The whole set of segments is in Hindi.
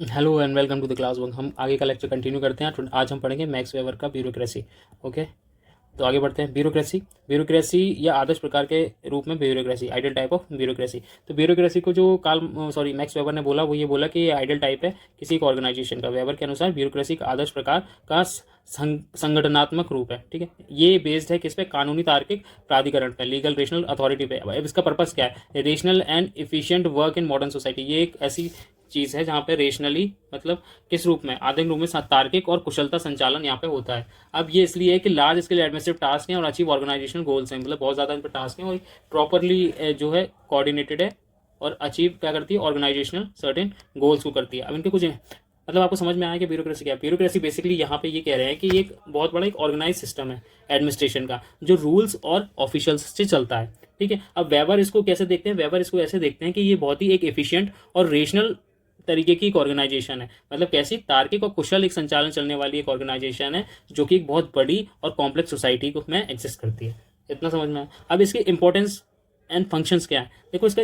Hello and welcome to the class work. हम आगे का लेक्चर कंटिन्यू करते हैं। आज हम पढ़ेंगे मैक्स वेबर का ब्यूरोक्रेसी। ओके, तो आगे बढ़ते हैं। ब्यूरोक्रेसी ब्यूरोक्रेसी या आदर्श प्रकार के रूप में bureaucracy, ideal type of bureaucracy. तो ब्यूरोक्रेसी को जो मैक्स वेबर ने बोला, वो ये बोला कि ये आइडियल टाइप है किसी एक ऑर्गेनाइजेशन का। वेबर के अनुसार ब्यूरोक्रेसी का आदर्श प्रकार का संगठनात्मक रूप है। ठीक है, ये बेस्ड है किस पे? कानूनी तार्किक प्राधिकरण पे, लीगल रेशनल अथॉरिटी पे। अब इसका पर्पस क्या है? Rational and efficient work in modern society. ये एक ऐसी चीज है जहाँ पे रेशनली मतलब किस रूप में, आधुनिक रूप में तार्किक और कुशलता संचालन यहाँ पे होता है। अब ये इसलिए है कि लार्ज स्केल एडमिनिस्ट्रेटिव टास्क हैं और अचीव ऑर्गेनाइजेशनल गोल्स हैं, मतलब बहुत ज़्यादा इन पर टास्क हैं और प्रॉपरली जो है कोऑर्डिनेटेड है और अचीव क्या करती है? ऑर्गेनाइजेशनल सर्टेन गोल्स को करती है। अब इनके कुछ मतलब आपको समझ में आया कि ब्यूरोक्रेसी क्या है? ब्यूरोक्रेसी बेसिकली यहाँ पे ये कह रहे हैं कि ये एक बहुत बड़ा एक ऑर्गेनाइज सिस्टम है एडमिनिस्ट्रेशन का, जो रूल्स और ऑफिशियल्स से चलता है। ठीक है, अब वेबर इसको कैसे देखते हैं? वेबर इसको ऐसे देखते हैं कि ये बहुत ही एक एफिशिएंट और रेशनल तरीके की एक ऑर्गेनाइजेशन है। मतलब कैसी? तार्किक और कुशल एक संचालन चलने वाली एक ऑर्गेनाइजेशन है, जो कि एक बहुत बड़ी और कॉम्प्लेक्स सोसाइटी को में एग्जिस्ट करती है। इतना समझ में आया? अब इसके इंपॉर्टेंस एंड फंक्शंस क्या है? देखो, इसका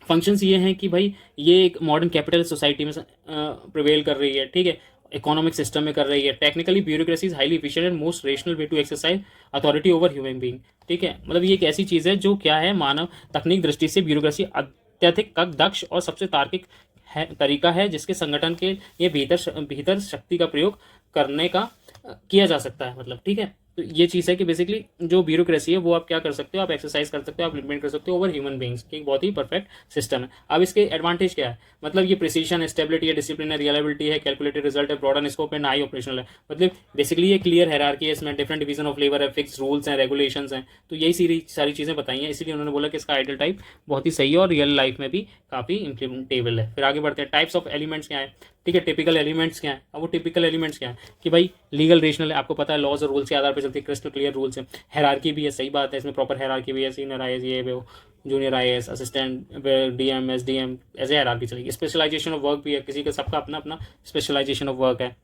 फंक्शंस ये हैं कि भाई ये एक मॉडर्न कैपिटल सोसाइटी में प्रिवेल कर रही है। ठीक है, इकोनॉमिक सिस्टम में कर रही है। Technically bureaucracy is highly efficient and most rational way to exercise authority over human being. ठीक है, मतलब ये एक ऐसी चीज़ है जो क्या है, मानव तकनीक दृष्टि से ब्यूरोक्रेसी अत्यधिक दक्ष और सबसे तार्किक है, तरीका है जिसके संगठन के ये भीतर भीतर शक्ति का प्रयोग करने का किया जा सकता है। मतलब ठीक है, तो ये चीज़ है कि बेसिकली जो ब्यूरोक्रेसी है वो आप क्या कर सकते हो? आप एक्सरसाइज कर सकते हो, आप इम्प्लीमेंट कर सकते हो ओवर ह्यूमन बींग्स की। एक बहुत ही परफेक्ट सिस्टम है। अब इसके एडवांटेज क्या है? मतलब ये प्रिसीशन, स्टेबिलिटी है, डिसिप्लिन है, रियलाबिलिटी है, कैलकुलेटेड रिजल्ट है, broaden scope and high operational है। मतलब बेसिकली ये क्लियर हायरार्की है, इसमें डिफरेंट डिवीजन ऑफ लेबर है, फिक्स रूल्स हैं, रेगुलेशंस हैं। तो यही सारी चीज़ें बताई हैं, इसीलिए उन्होंने बोला कि इसका आइडियल टाइप बहुत ही सही है और रियल लाइफ में भी काफ़ी इंप्लीमेंटेबल है। फिर आगे बढ़ते हैं। टाइप्स ऑफ एलिमेंट्स क्या है? ठीक है, टिपिकल एलिमेंट्स क्या है? अब वो टिपिकल एलिमेंट्स क्या है कि भाई लीगल रेशनल है, आपको पता है लॉज और रूल्स के आधार पर चलती है, क्रिस्टल क्लियर रूल्स है। हैरार्की भी है, सही बात है, इसमें प्रॉपर हैरार्की भी है, सीनियर आई एस, ये वो junior I S, assistant DM, SDM, ऐसे हैरार्की चलेगी। स्पेशलाइजेशन ऑफ वर्क भी है, किसी का सबका अपना अपना स्पेशलाइजेशन ऑफ वर्क है।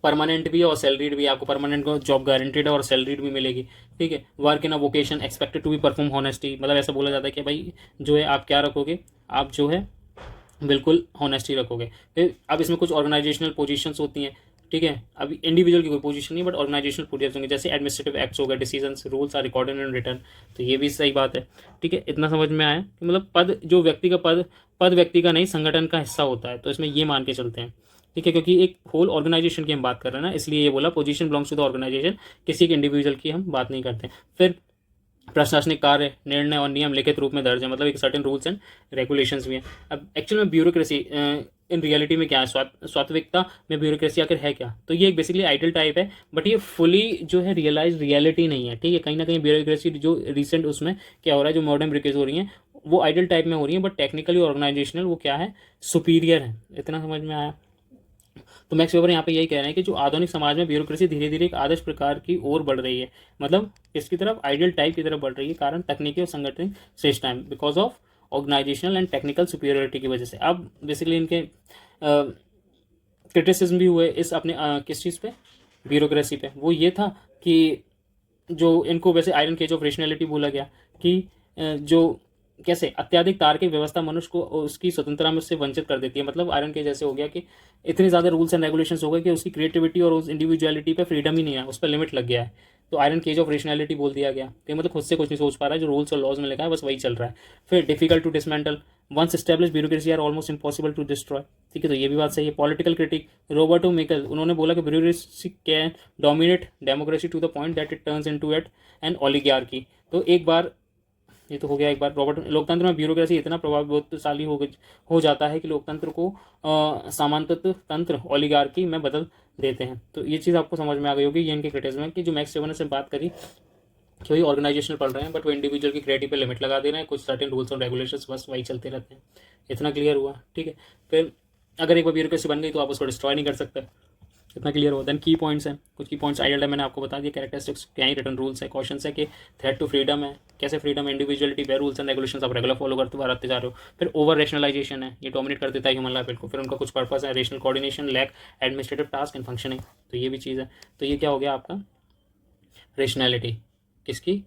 परमानेंट भी है और सैलरीड भी है, आपको परमानेंट को जॉब गारंटेड है और सैलरीड भी मिलेगी। ठीक है, work in a vocation expected to be perform honesty, मतलब ऐसा बोला जाता है कि भाई जो है आप क्या रखोगे, आप जो है बिल्कुल हॉनेस्टी रखोगे। फिर अब इसमें कुछ ऑर्गेनाइजेशनल पोजीशंस होती हैं। ठीक है, अभी इंडिविजुअल की कोई पोजीशन नहीं, बट ऑर्गेनाइजेशनल पोजीशन होंगे, जैसे एडमिनिस्ट्रेटिव एक्ट्स हो गए, decisions, rules are recorded and written. तो ये भी सही बात है। ठीक है, इतना समझ में आया कि मतलब पद जो व्यक्ति का पद व्यक्ति का नहीं, संगठन का हिस्सा होता है। तो इसमें ये मान के चलते हैं। ठीक है, क्योंकि एक होल ऑर्गेनाइजेशन की हम बात कर रहे हैं ना, इसलिए ये बोला position belongs to the organisation, किसी एक इंडिविजुअल की हम बात नहीं करते। फिर प्रशासनिक कार्य, निर्णय और नियम लिखित रूप में दर्ज है, मतलब एक सर्टेन रूल्स एंड रेगुलेशंस भी हैं। अब एक्चुअल में ब्यूरोक्रेसी इन रियलिटी में क्या है? स्वात्विकता में ब्यूरोक्रेसी आखिर है क्या? तो ये एक बेसिकली आइडियल टाइप है, बट ये फुली जो है रियलाइज रियलिटी नहीं है। ठीक है, कहीं ना कहीं ब्यूरोक्रेसी जो रिसेंट उसमें क्या हो रहा है, जो मॉडर्न ब्यूरोक्रेसी हो रही है वो आइडियल टाइप में हो रही है, बट टेक्निकली ऑर्गेनाइजेशनल वो क्या है? सुपीरियर है। इतना समझ में आया? तो मैक्स वेबर यहाँ पे यही कह रहे हैं कि जो आधुनिक समाज में ब्यूरोक्रेसी धीरे धीरे एक आदर्श प्रकार की ओर बढ़ रही है, मतलब इसकी तरफ, आइडियल टाइप की तरफ बढ़ रही है, कारण तकनीकी और संगठनिक श्रेष्ठता because of organisational and technical superiority की वजह से। अब बेसिकली इनके क्रिटिसिज्म भी हुए इस अपने किस चीज़ पे? ब्यूरोक्रेसी पे। वो ये था कि जो इनको वैसे आयरन केज ऑफ रेशनैलिटी बोला गया कि जो कैसे अत्याधिक तार्किक व्यवस्था मनुष्य को उसकी स्वतंत्रता में उससे वंचित कर देती है। मतलब आयरन केज जैसे हो गया कि इतने ज़्यादा रूल्स एंड रेगुलेशंस हो गए कि उसकी क्रिएटिविटी और उस इंडिविजुअलिटी पे फ्रीडम ही नहीं है, उस पर लिमिट लग गया है। तो आयरन केज ऑफ रेशनैलिटी बोल दिया गया कि मतलब खुद से कुछ नहीं सोच पा रहा है, जो रूल्स और लॉज में लिखा है बस वही चल रहा है। फिर difficult to dismantle, once establish bureaucracy are almost impossible to destroy. ठीक है, तो ये भी बात सही है। पॉलिटिकल क्रिटिक रॉबर्टो मिकल, उन्होंने बोला कि bureaucracy can dominate democracy to the point that it turns into at an oligarchy. तो एक बार ये तो हो गया, एक बार रॉबर्ट, लोकतंत्र में ब्यूरोक्रेसी इतना प्रभावशाली हो जाता है कि लोकतंत्र को सामंतत्व तंत्र ओलिगार्की में बदल देते हैं। तो ये चीज़ आपको समझ में आ गई होगी। ये इनके क्रिटिसिज्म है कि जो मैक्स वेबर ने से बात करी कि वही ऑर्गेनाइजेशनल पढ़ रहे हैं, बट वो इंडिविजुअल की क्रिएटिव पे लिमिट लगा दे रहे हैं, कुछ सर्टेन रूल्स और रेगुलेशंस बस वही चलते रहते हैं। इतना क्लियर हुआ? ठीक है, फिर अगर एक बार ब्यूरोक्रेसी बन गई तो आप उसको डिस्ट्रॉय नहीं कर सकते। इतना क्लियर हुआ? देन की पॉइंट्स हैं, कुछ की पॉइंट्स आइडियल है, मैंने आपको बता दिया। कैरेक्टरिस्टिक्स क्या ही, रिटर्न रूल्स है, क्वेश्चंस है कि थ्रेट टू फ्रीडम है, कैसे freedom, individuality, way rules and regulations आप रेगुलर फॉलो करते रहते जा रहे हो। फिर ओवर रेशनलाइजेशन है, ये डोमिनेट कर देता है ह्यूमन लाइफ को। फिर उनका कुछ पर्पस है, rational coordination, lack administrative task and functioning. तो ये भी चीज़ है। तो ये क्या हो गया आपका? रेशनैलिटी किसकी?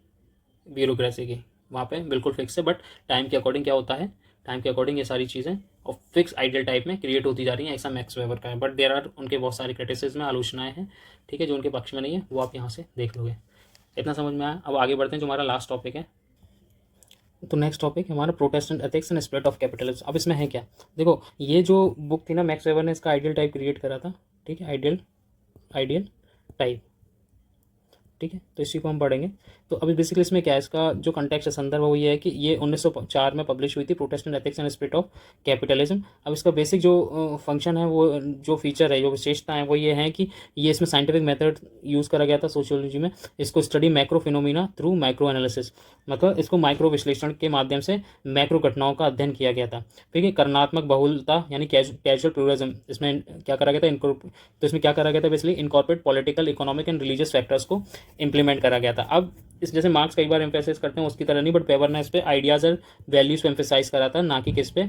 ब्यूरोक्रेसी की। वहाँ पे बिल्कुल फिक्स है, बट टाइम के अकॉर्डिंग क्या होता है? टाइम के अकॉर्डिंग ये सारी चीज़ें और फिक्स आइडियल टाइप में क्रिएट होती जा रही हैं, ऐसा मैक्स वेबर का है। बट देर आर उनके बहुत सारे क्रिटिसिज्म में आलोचनाएं हैं, ठीक है, जो उनके पक्ष में नहीं है वो आप यहाँ से देख लोगे। इतना समझ में आया। अब आगे बढ़ते हैं, जो हमारा लास्ट टॉपिक है। तो नेक्स्ट टॉपिक हमारा Protestant ethics and spirit of capitalism. अब इसमें है क्या, देखो ये जो बुक थी ना, मैक्स वेबर ने इसका आइडियल टाइप क्रिएट करा था, ठीक है, आइडियल टाइप, ठीक है, तो इसी को हम पढ़ेंगे। तो अभी बेसिकली इसमें क्या है, इसका जो कंटेक्स्ट संदर्भ है वो ये है कि ये 1904 में पब्लिश हुई थी, Protestant ethics and spirit of capitalism. अब इसका बेसिक जो फंक्शन है, वो जो फीचर है, जो विशेषता है, वो ये है कि ये इसमें साइंटिफिक मेथड यूज़ करा गया था सोशियोलॉजी में। इसको study macro phenomena through micro analysis, मतलब इसको माइक्रो विश्लेषण के माध्यम से मैक्रो घटनाओं का अध्ययन किया गया था। ठीक है, कर्णात्मक बहुलता यानी कैजुअल प्लूरलिज्म, इसमें क्या करा गया था, तो इसमें क्या करा गया था, basically incorporate political, economic and religious factors को इंप्लीमेंट करा गया था। अब इस जैसे मार्क्स कई बार एम्फेसाइज करते हैं उसकी तरह नहीं, बट वेबर ने इस पे आइडियाज़ और वैल्यूज़ पे एम्फेसाइज करा था, ना कि किस पे,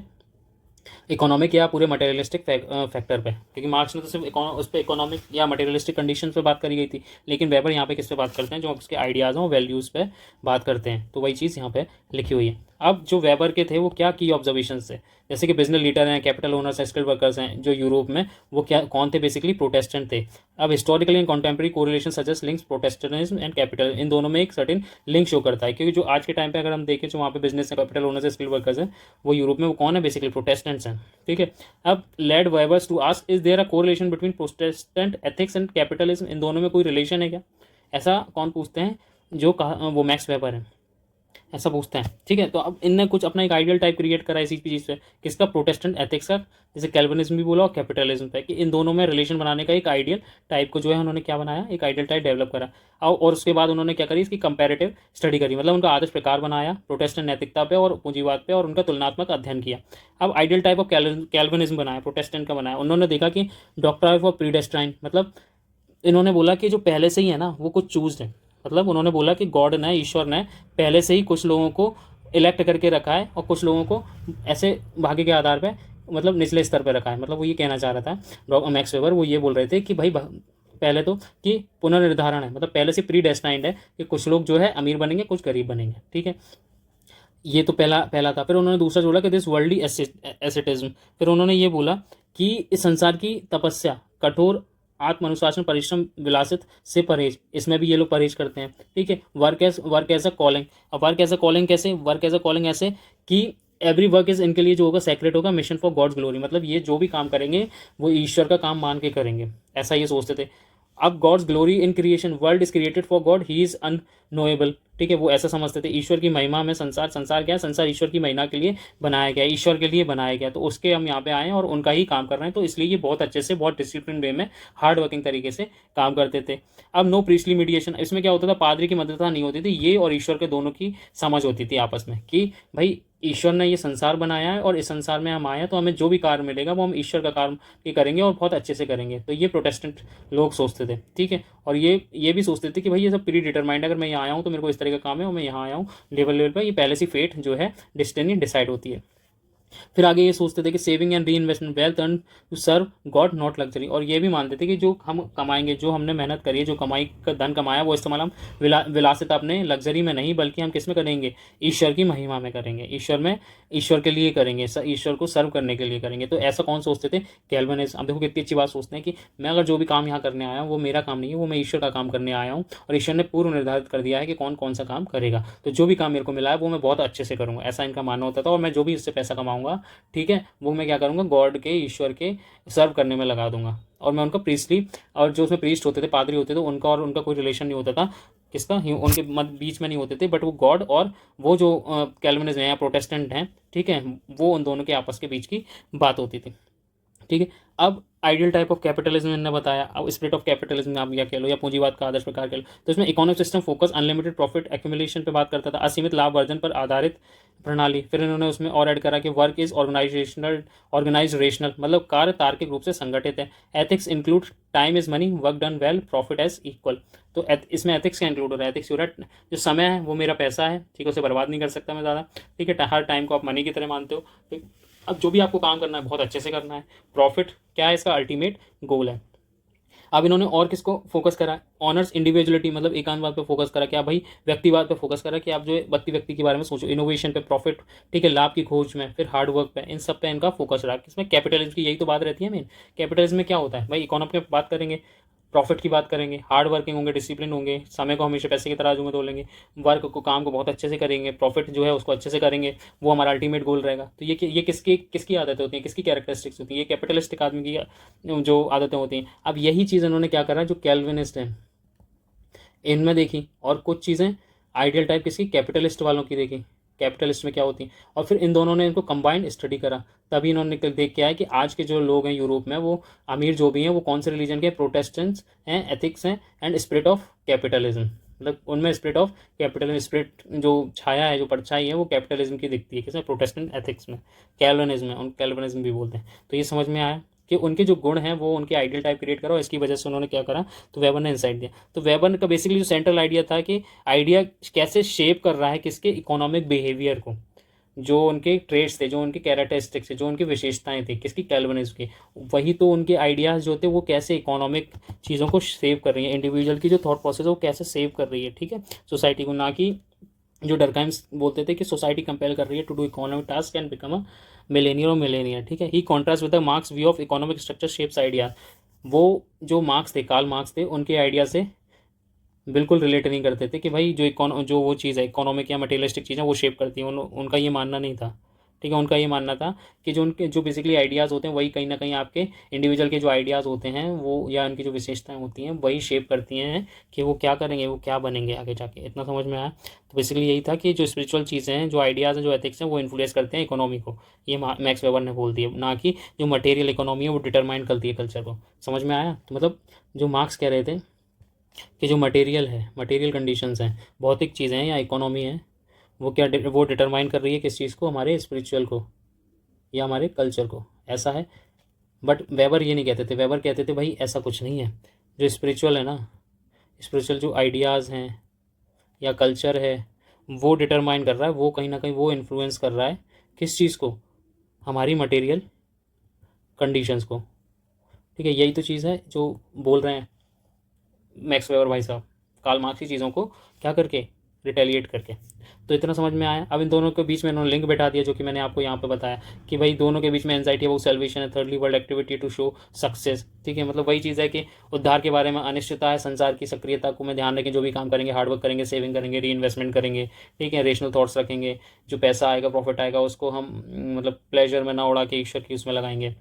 इकोनॉमिक या पूरे मटेरियलिस्टिक फैक्टर पे, क्योंकि मार्क्स ने तो सिर्फ उस पर इकोनॉमिक या मटेरियलिस्टिक कंडीशन पे बात करी गई थी, लेकिन वेबर यहाँ पे किस पे बात करते हैं, जो उसके आइडियाज़ और वैल्यूज़ पे बात करते हैं। तो वही चीज़ यहाँ पे लिखी हुई है। अब जो वेबर के थे वो क्या की ऑब्जर्वेशन थे, जैसे कि बिजनेस लीडर हैं, कैपिटल ओनर्स हैं, स्किल्ड वर्कर्स हैं जो यूरोप में, वो क्या कौन थे, बेसिकली प्रोटेस्टेंट थे। अब historically and contemporary correlation suggest links Protestantism and capital, इन दोनों में एक सर्टेन लिंक शो करता है, क्योंकि जो आज के टाइम पे अगर हम देखें जो वहाँ पे बिजनेस है, कैपिटल ओनर्स है, स्किल्ड वर्कर्स हैं, वो यूरोप में वो कौन है, बेसिकली प्रोटेस्टेंट्स हैं। ठीक है, अब led Weber's to ask is there a correlation between Protestant ethics and capitalism, इन दोनों में कोई रिलेशन है क्या, ऐसा कौन पूछते हैं, जो कहा वो मैक्स वेबर है, ऐसा पूछते हैं। ठीक है, तो अब इनने कुछ अपना एक आइडियल टाइप क्रिएट करा इसी चीज़ पे, किसका, प्रोटेस्टेंट एथिक्स का, जैसे कैल्विनिज्म भी बोला और कैपिटलिज्म पे, कि इन दोनों में रिलेशन बनाने का एक आइडियल टाइप को जो है उन्होंने क्या बनाया, एक आइडियल टाइप डेवलप करा। और उसके बाद उन्होंने क्या करी, इसकी कंपैरेटिव स्टडी करी, मतलब उनका आदर्श प्रकार बनाया प्रोटेस्टेंट नैतिकता पे और पूंजीवाद पे, और उनका तुलनात्मक अध्ययन किया। अब आइडियल टाइप ऑफ कैल्विनिज्म बनाया, प्रोटेस्टेंट का बनाया। उन्होंने देखा कि डॉक्टर ऑफ प्रीडेस्टाइन, मतलब इन्होंने बोला कि जो पहले से ही है ना वो कुछ चूज है, मतलब उन्होंने बोला कि गॉड ने, ईश्वर ने पहले से ही कुछ लोगों को इलेक्ट करके रखा है और कुछ लोगों को ऐसे भाग्य के आधार पे, मतलब निचले स्तर पे रखा है। मतलब वो ये कहना चाह रहा था मैक्स वेबर, वो ये बोल रहे थे कि भाई पहले तो कि पुनर्निर्धारण है, मतलब पहले से प्री डेस्टाइंड है कि कुछ लोग जो है अमीर बनेंगे, कुछ गरीब बनेंगे। ठीक है, ये तो पहला था। फिर उन्होंने दूसरा जोड़ा कि दिस वर्ल्डली एसेटिज्म, फिर उन्होंने ये बोला कि इस संसार की तपस्या, कठोर आत्म अनुशासन, परिश्रम, विलासित से परहेज, इसमें भी ये लोग परहेज करते हैं। ठीक है, वर्क एज अ कॉलिंग। अब वर्क एज अ कॉलिंग कैसे, वर्क एज अ कॉलिंग ऐसे कि एवरी वर्क इज, इनके लिए जो होगा सेक्रेट होगा, मिशन फॉर गॉड्स ग्लोरी, मतलब ये जो भी काम करेंगे वो ईश्वर का काम मान के करेंगे, ऐसा ये सोचते थे। अब God's glory in creation, world is created for God, he is unknowable. ठीक है, वो ऐसा समझते थे, ईश्वर की महिमा में संसार क्या है, संसार ईश्वर की महिमा के लिए बनाया गया, ईश्वर के लिए बनाया गया, तो उसके हम यहाँ पे आए और उनका ही काम कर रहे हैं, तो इसलिए ये बहुत अच्छे से, बहुत डिसिप्लिन वे में, हार्ड वर्किंग तरीके से काम करते थे। अब नो प्रीस्टली मीडिएशन, इसमें क्या होता था, पादरी की मदद नहीं होती थी, ये और ईश्वर के दोनों की समझ होती थी आपस में, कि भाई ईश्वर ने ये संसार बनाया है और इस संसार में हम आए हैं, तो हमें जो भी कार्य मिलेगा वो हम ईश्वर का कार्य ही करेंगे और बहुत अच्छे से करेंगे। तो ये प्रोटेस्टेंट लोग सोचते थे। ठीक है, और ये भी सोचते थे कि भाई ये सब प्री डिटरमाइंड, अगर मैं यहाँ आया हूँ तो मेरे को इस तरह का काम है और मैं यहाँ आया हूँ लेवल पर, ये पहले से फेट जो है, डेस्टिनी डिसाइड होती है। फिर आगे ये सोचते थे कि saving and reinvestment wealth earn to serve God not luxury, और ये भी मानते थे कि जो हम कमाएंगे, जो हमने मेहनत करी है, जो कमाई का धन कमाया, वो इस्तेमाल हम विलासिता अपने लग्जरी में नहीं, बल्कि हम किस में करेंगे, ईश्वर की महिमा में करेंगे, ईश्वर के लिए करेंगे, ईश्वर को सर्व करने के लिए करेंगे। तो ऐसा कौन सोचते थे, कैल्विनिस्ट। अब देखो कितनी अच्छी बात सोचते हैं कि मैं अगर जो भी काम यहाँ करने आया हूँ वो मेरा काम नहीं है, वो मैं ईश्वर का काम करने आया हूँ, और ईश्वर ने पूर्व निर्धारित कर दिया है कि कौन कौन सा काम करेगा, तो जो भी काम मेरे को मिला है वो मैं बहुत अच्छे से करूँगा, ऐसा इनका मानना होता था। और मैं जो भी इससे पैसा कमाऊँगा, ठीक है, वो मैं क्या करूँगा, गॉड के, ईश्वर के सर्व करने में लगा दूंगा। और मैं उनका प्रीस्टली, और जो उसमें प्रीस्ट होते थे, पादरी होते थे, उनका और उनका कोई रिलेशन नहीं होता था, किसका, उनके बीच में नहीं होते थे, बट वो गॉड और वो जो कैल्विनिस्ट हैं या प्रोटेस्टेंट हैं, ठीक है, वो उन दोनों के आपस के बीच की बात होती थी। ठीक है, अब आइडियल टाइप ऑफ कैपिटलिज्म मैंने बताया। अब स्पिरिट ऑफ कैपिटलिज्म आप क्या कह लो, या पूंजीवाद का आदर्श प्रकार कह लो, तो इसमें economic system focus unlimited profit accumulation पे बात करता था, असीमित लाभ अर्जन पर आधारित प्रणाली। फिर इन्होंने उसमें और ऐड करा कि वर्क इज ऑर्गेनाइज रेशनल, मतलब कार्य तार्किक रूप से संगठित है। Ethics include time is money, work done well, profit as equal. तो इसमें एथिक्स क्या इंक्लूड हो रहा है, एथिक्स हो रहा है जो समय है वो मेरा पैसा है, ठीक है, उसे बर्बाद नहीं कर सकता मैं ज़्यादा, ठीक है, हर टाइम को आप मनी की तरह मानते हो, ठीक। अब जो भी आपको काम करना है बहुत अच्छे से करना है। प्रॉफिट क्या है, इसका अल्टीमेट गोल है। अब इन्होंने और किसको फोकस करा, ऑनर्स इंडिविजुअलिटी, मतलब एकांतवाद पे फोकस करा, क्या भाई व्यक्तिवाद पे फोकस करा कि आप जो व्यक्ति के बारे में सोचो, इनोवेशन पे, प्रॉफिट, ठीक है, लाभ की खोज में, फिर हार्ड वर्क पे, इन सब पे इनका फोकस रहा। किसमें, कैपिटलिज्म की, यही तो बात रहती है मेन। कैपिटलिज्म में क्या होता है भाई, इकोनॉमी की बात करेंगे, प्रॉफिट की बात करेंगे, हार्ड वर्किंग होंगे, डिसिप्लिन होंगे, समय को हमेशा पैसे की तराजू में तोलेंगे, वर्क को, काम को बहुत अच्छे से करेंगे, प्रॉफिट जो है उसको अच्छे से करेंगे, वो हमारा अल्टीमेट गोल रहेगा। तो ये किसकी किसकी आदतें होती हैं, किसकी कैरेक्टरिस्टिक्स होती हैं, ये कैपिटलिस्टिक आदमी की जो आदतें होती हैं। अब यही चीज़ इन्होंने क्या करा, जो कैल्विनिस्ट हैं इनमें देखी, और कुछ चीज़ें आइडियल टाइप किसकी, कैपिटलिस्ट वालों की देखी, कैपिटलिस्ट में क्या होती है, और फिर इन दोनों ने इनको कंबाइंड स्टडी करा। तभी इन्होंने देख के आया कि आज के जो लोग हैं यूरोप में, वो अमीर जो भी हैं, वो कौन से रिलीजन के, प्रोटेस्टेंट्स हैं, एथिक्स हैं, एंड स्पिरिट ऑफ कैपिटलिज्म, मतलब उनमें स्पिरिट ऑफ कैपिटलिज्म, स्पिरिट जो छाया है, जो परछाई है, वो कैपिटलिज्म की दिखती है। किसमें, प्रोटेस्टेंट एथिक्स में, कैल्विनिज्म में, उन कैल्विनिज्म भी बोलते हैं। तो ये समझ में आया कि उनके जो गुण हैं वो उनके आइडियल टाइप क्रिएट करो, इसकी वजह से उन्होंने क्या करा, तो वेबर ने इंसाइट दिया। तो वेबर का बेसिकली जो सेंट्रल आइडिया था कि आइडिया कैसे शेप कर रहा है किसके, इकोनॉमिक बिहेवियर को, जो उनके ट्रेड्स थे, जो उनके कैरेक्टरिस्टिक्स थे, जो उनकी विशेषताएं थी, किसकी, कैल्विनिज्म की। वही तो उनके आइडियाज़ जो थे वो कैसे इकोनॉमिक चीज़ों को सेव कर रही है, इंडिविजुअल की जो थॉट प्रोसेस है वो कैसे सेव कर रही है, ठीक है, सोसाइटी को। ना कि जो डरकाइम्स बोलते थे कि सोसाइटी कंपेल कर रही है to do economic task and become a millionaire और मिलेनियर, ठीक है। ही contrast with the Marx view of economic structure shapes idea. वो जो मार्क्स थे, कार्ल मार्क्स थे, उनके आइडिया से बिल्कुल रिलेट नहीं करते थे कि भाई जो वो चीज़ है इकोनॉमिक या मटेरियलिस्टिक चीज़ें वो शेप करती हैं, उनका ये मानना नहीं था, ठीक है। उनका ये मानना था कि जो उनके जो बेसिकली आइडियाज़ होते हैं वही कहीं ना कहीं आपके इंडिविजुअल के जो आइडियाज़ होते हैं वो, या उनकी जो विशेषताएं होती हैं वही शेप करती हैं कि वो क्या करेंगे, वो क्या बनेंगे आगे जाके। इतना समझ में आया। तो बेसिकली यही था कि जो स्पिरिचुअल चीज़ें हैं, जो आइडियाज़ हैं, जो एथिक्स हैं, वो इन्फ्लुएंस करते हैं इकोनॉमी को। ये मैक्स वेबर ने बोल दिया, ना कि जो मटेरियल इकोनॉमी है वो डिटरमाइन करती है कल्चर को। समझ में आया। तो मतलब जो मार्क्स कह रहे थे कि जो मटेरियल है, मटेरियल कंडीशंस हैं, भौतिक चीज़ें हैं या इकोनॉमी है, वो क्या वो डिटरमाइन कर रही है किस चीज़ को, हमारे स्पिरिचुअल को या हमारे कल्चर को, ऐसा है। बट वेबर ये नहीं कहते थे, वेबर कहते थे भाई ऐसा कुछ नहीं है। जो स्पिरिचुअल है ना, स्पिरिचुअल जो आइडियाज़ हैं या कल्चर है वो डिटरमाइन कर रहा है, वो कहीं ना कहीं वो इन्फ्लुएंस कर रहा है किस चीज़ को, हमारी मटेरियल कंडीशंस को, ठीक है। यही तो चीज़ है जो बोल रहे हैं मैक्स वेबर भाई साहब, कार्ल मार्क्स की चीज़ों को क्या करके, रिटेलिएट करके। तो इतना समझ में आया। अब इन दोनों के बीच में इन्होंने लिंक बैठा दिया, जो कि मैंने आपको यहाँ पे बताया कि भाई दोनों के बीच में एंजाइटी है वो सेल्वेशन है, thirdly world activity to show success, ठीक है। मतलब वही चीज़ है कि उद्धार के बारे में अनिश्चितता है, संसार की सक्रियता को मैं ध्यान रखें, जो भी काम करेंगे हार्डवर्क करेंगे, सेविंग करेंगे, री इन्वेस्टमेंट करेंगे, ठीक है, रेशनल थॉट्स रखेंगे, जो पैसा आएगा, प्रॉफिट आएगा, उसको हम मतलब प्लेजर में ना उड़ा के ईश्वर की उसमें लगाएंगे।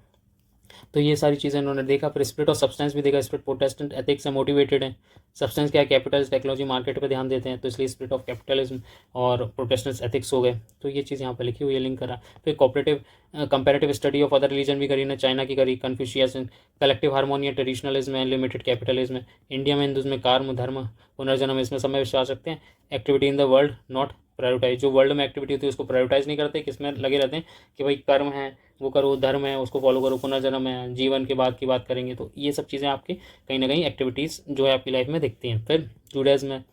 तो ये सारी चीज़ें इन्होंने देखा। फिर स्पिरिट और सब्सटेंस भी देखा। स्पिरिट प्रोटेस्टेंट एथिक्स से मोटिवेटेड है, सब्सटेंस क्या है, कैपिटल, टेक्नोलॉजी, मार्केट पे ध्यान देते हैं, तो इसलिए स्पिरिट ऑफ कैपिटलिज्म और प्रोटेस्टेंट एथिक्स हो गए। तो ये चीज़ यहाँ पे लिखी हुई है, लिंक करा। फिर cooperative comparative study of other religion भी करी ना, चाइना की करी, Confucius, collective harmony, traditionalism and limited capitalism, India में हिंदुज़म में कर्म, धर्म, पुनर्जन्म, इसमें समय विश्वास रखते हैं, activity in the world not prioritize, जो वर्ल्ड में एक्टिविटी होती है उसको प्रायोरिटाइज नहीं करते, किसमें लगे रहते हैं कि भाई कर्म है वो करो, धर्म है उसको फॉलो करो, पुनर्जन्म है, जीवन के बाद की बात करेंगे। तो ये सब चीज़ें आपके कहीं ना कहीं एक्टिविटीज़ जो है आपकी लाइफ में दिखती हैं। फिर जुडाइज्म में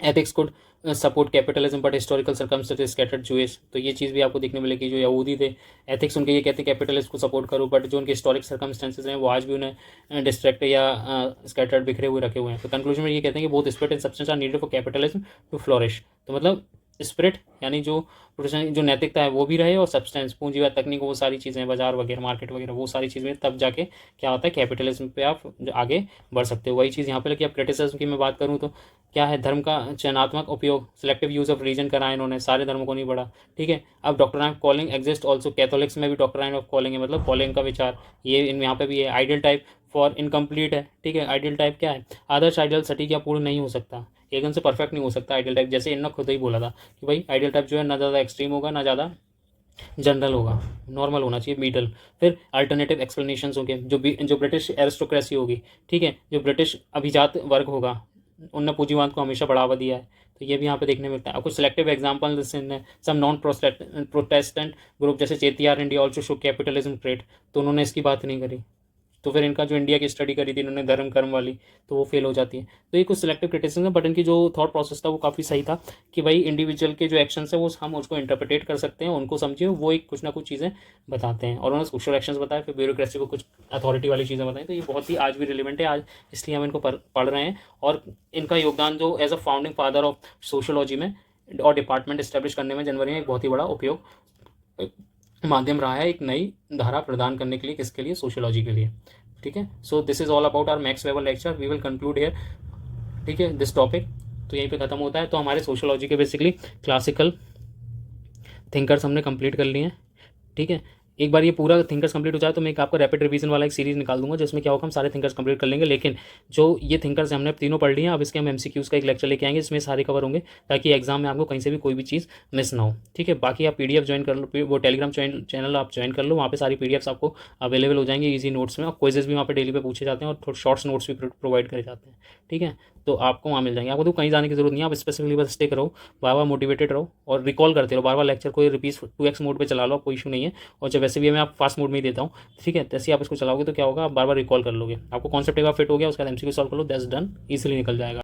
ethics could support capitalism but historical circumstances scattered Jewish, तो ये चीज़ भी आपको देखने मिलेगी। जो यहूदी थे, एथिक्स उनके ये कहते हैं कैपिटलिस्ट को सपोर्ट करो, बट जो उनके हिस्टोरिक सर्कमस्टेंसेस हैं वो आज भी उन्हें डिस्ट्रैक्ट या स्कैटर्ड, बिखरे हुए रखे हुए हैं। तो कंक्लूजन में ये कहते हैं कि both spirit and substance are needed for capitalism to flourish. तो मतलब स्पिरिट यानी जो जो नैतिकता है वो भी रहे, और सब्सटेंस, पूंजीवाद, तकनीक, वो सारी चीज़ें, बाजार वगैरह, मार्केट वगैरह, वो सारी चीज़ें, तब जाके क्या होता है, कैपिटलिज्म पे आप आगे बढ़ सकते हो। वही चीज़ यहाँ पे लगी। अब क्रिटिसिज्म की मैं बात करूँ तो क्या है, धर्म का चयनात्मक उपयोग, सिलेक्टिव यूज़ ऑफ रीजन करा इन्होंने, सारे धर्मों को नहीं बढ़ा, ठीक है। अब doctor of calling exist also, Catholics में भी डॉक्टर ऑफ कॉलिंग है, मतलब कॉलिंग का विचार, ये यहाँ पे भी है। आइडियल टाइप फॉर इनकम्प्लीट है, ठीक है। आइडियल टाइप क्या है, आदर्श आइडियल सटीक या पूर्ण नहीं हो सकता, एकदम से परफेक्ट नहीं हो सकता आइडियल टाइप, जैसे इन्होंने खुद ही बोला था कि भाई आइडियल टाइप जो है ना ज़्यादा एक्सट्रीम होगा ना ज़्यादा जनरल होगा, नॉर्मल होना चाहिए, मिडल। फिर अल्टरनेटिव एक्सप्लेनेशंस होंगे, जो ब्रिटिश एरिस्टोक्रेसी होगी, ठीक है, जो ब्रिटिश अभिजात वर्ग होगा, उनने पूंजीवाद को हमेशा बढ़ावा दिया है, तो ये भी यहाँ पे देखने मिलता है। और कुछ selective example some non Protestant group जैसे Chettiar India also show capitalism trait, तो उन्होंने इसकी बात नहीं करी। तो फिर इनका जो इंडिया की स्टडी करी थी इन्होंने धर्म कर्म वाली, तो वो फेल हो जाती है। तो ये कुछ सिलेक्टिव क्रिटिसिज्म है, बट इनकी जो थॉट प्रोसेस था वो काफ़ी सही था कि भाई इंडिविजुअल के जो एक्शंस है वो हम उसको इंटरप्रिटेट कर सकते हैं, उनको समझिए, वो एक कुछ ना कुछ चीज़ें बताते हैं। और उन्होंने सोशल एक्शंस बताए, फिर ब्यूरोक्रेसी को कुछ अथॉरिटी वाली चीज़ें बताई, तो ये बहुत ही आज भी रिलेवेंट है आज, इसलिए हम इनको पढ़ रहे हैं। और इनका योगदान जो as a founding father of sociology में और डिपार्टमेंट इस्टेब्लिश करने में जनवरी में एक बहुत ही बड़ा उपयोग माध्यम रहा है, एक नई धारा प्रदान करने के लिए, किसके लिए, सोशियोलॉजी के लिए। ठीक है, so this is all about our Max Weber lecture, we will conclude here. ठीक है, दिस टॉपिक तो यहीं पे खत्म होता है। तो हमारे सोशियोलॉजी के बेसिकली क्लासिकल थिंकर्स हमने कंप्लीट कर लिए हैं। ठीक है, एक बार ये पूरा थिंकर्स कंप्लीट हो जाए तो मैं एक आपको रैपिड रिवीजन वाला एक सीरीज निकाल दूंगा, जिसमें क्या होगा, हम सारे थिंकर्स कंप्लीट कर लेंगे। लेकिन जो ये थिंकर्स हमने तीनों पढ़ लिए हैं, अब इसके हम एमसीक्यूज का एक लेक्चर लेके आएंगे, इसमें सारे कवर होंगे, ताकि एग्जाम में आपको कहीं से भी कोई भी चीज़ मिस ना हो। ठीक है, बाकी आप पीडीएफ ज्वाइन कर लो, वो टेलीग्राम चैनल आप ज्वाइन कर लो, वहाँ पे सारी पीडीएफ्स आपको अवेलेबल हो जाएंगे ईजी नोट्स में, और क्विजेज भी वहाँ पे डेली पे पूछे जाते हैं, और थोड़े शॉर्ट्स नोट्स भी प्रोवाइड करे जाते हैं। ठीक है, तो आपको वहाँ मिल जाएंगे, आपको तो कहीं जाने की जरूरत नहीं है, आप स्पेसिफिकली बस स्टे करो, बार बार मोटिवेटेड रहो और रिकॉल करते रहो, बार बार लेक्चर को रिपीट 2x मोड पे चला लो, कोई इशू नहीं है। और जब वैसे भी मैं आप फास्ट मोड में ही देता हूँ, ठीक है, जैसे आप इसको चलाओगे तो क्या होगा, आप बार बार रिकॉल कर लोगे, आपको कॉन्सेप्ट एक बार फिट हो गया, उसके बाद एमसीक्यू सॉल्व कर लो, दैट्स डन, ईजिली निकल जाएगा।